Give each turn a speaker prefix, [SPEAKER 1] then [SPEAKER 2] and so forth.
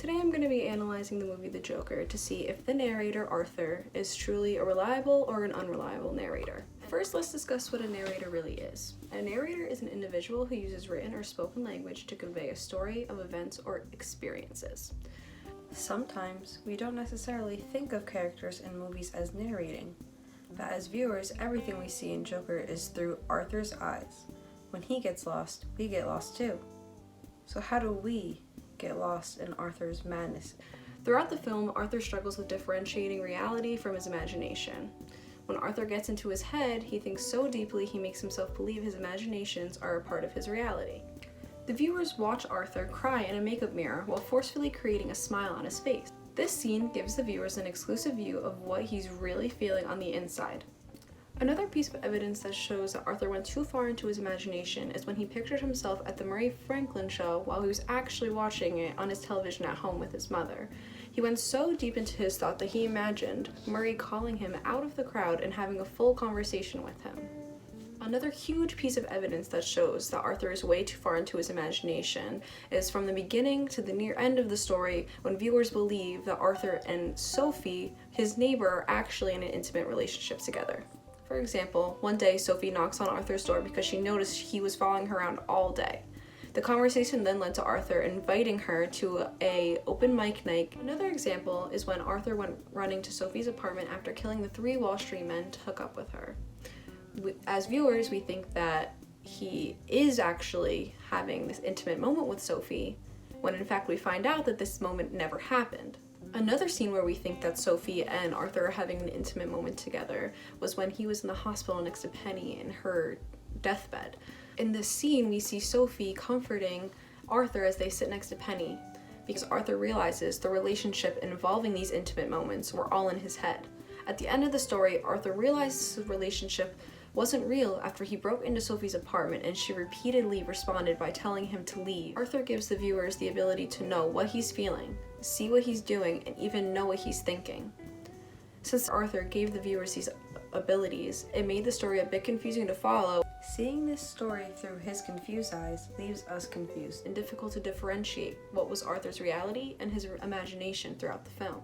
[SPEAKER 1] Today I'm going to be analyzing the movie The Joker to see if the narrator, Arthur, is truly a reliable or an unreliable narrator. First, let's discuss what a narrator really is. A narrator is an individual who uses written or spoken language to convey a story of events or experiences. Sometimes, we don't necessarily think of characters in movies as narrating, but as viewers, everything we see in Joker is through Arthur's eyes. When he gets lost, we get lost too. So how do we get lost in Arthur's madness? Throughout the film, Arthur struggles with differentiating reality from his imagination. When Arthur gets into his head, he thinks so deeply he makes himself believe his imaginations are a part of his reality. The viewers watch Arthur cry in a makeup mirror while forcefully creating a smile on his face. This scene gives the viewers an exclusive view of what he's really feeling on the inside. Another piece of evidence that shows that Arthur went too far into his imagination is when he pictured himself at the Murray Franklin show while he was actually watching it on his television at home with his mother. He went so deep into his thought that he imagined Murray calling him out of the crowd and having a full conversation with him. Another huge piece of evidence that shows that Arthur is way too far into his imagination is from the beginning to the near end of the story when viewers believe that Arthur and Sophie, his neighbor, are actually in an intimate relationship together. For example, one day Sophie knocks on Arthur's door because she noticed he was following her around all day. The conversation then led to Arthur inviting her to an open mic night. Another example is when Arthur went running to Sophie's apartment after killing the 3 Wall Street men to hook up with her. As viewers, we think that he is actually having this intimate moment with Sophie, when in fact we find out that this moment never happened. Another scene where we think that Sophie and Arthur are having an intimate moment together was when he was in the hospital next to Penny in her deathbed. In this scene, we see Sophie comforting Arthur as they sit next to Penny, because Arthur realizes the relationship involving these intimate moments were all in his head. At the end of the story, Arthur realizes the relationship wasn't real after he broke into Sophie's apartment and she repeatedly responded by telling him to leave. Arthur gives the viewers the ability to know what he's feeling, see what he's doing, and even know what he's thinking. Since Arthur gave the viewers these abilities, it made the story a bit confusing to follow. Seeing this story through his confused eyes leaves us confused and difficult to differentiate what was Arthur's reality and his imagination throughout the film.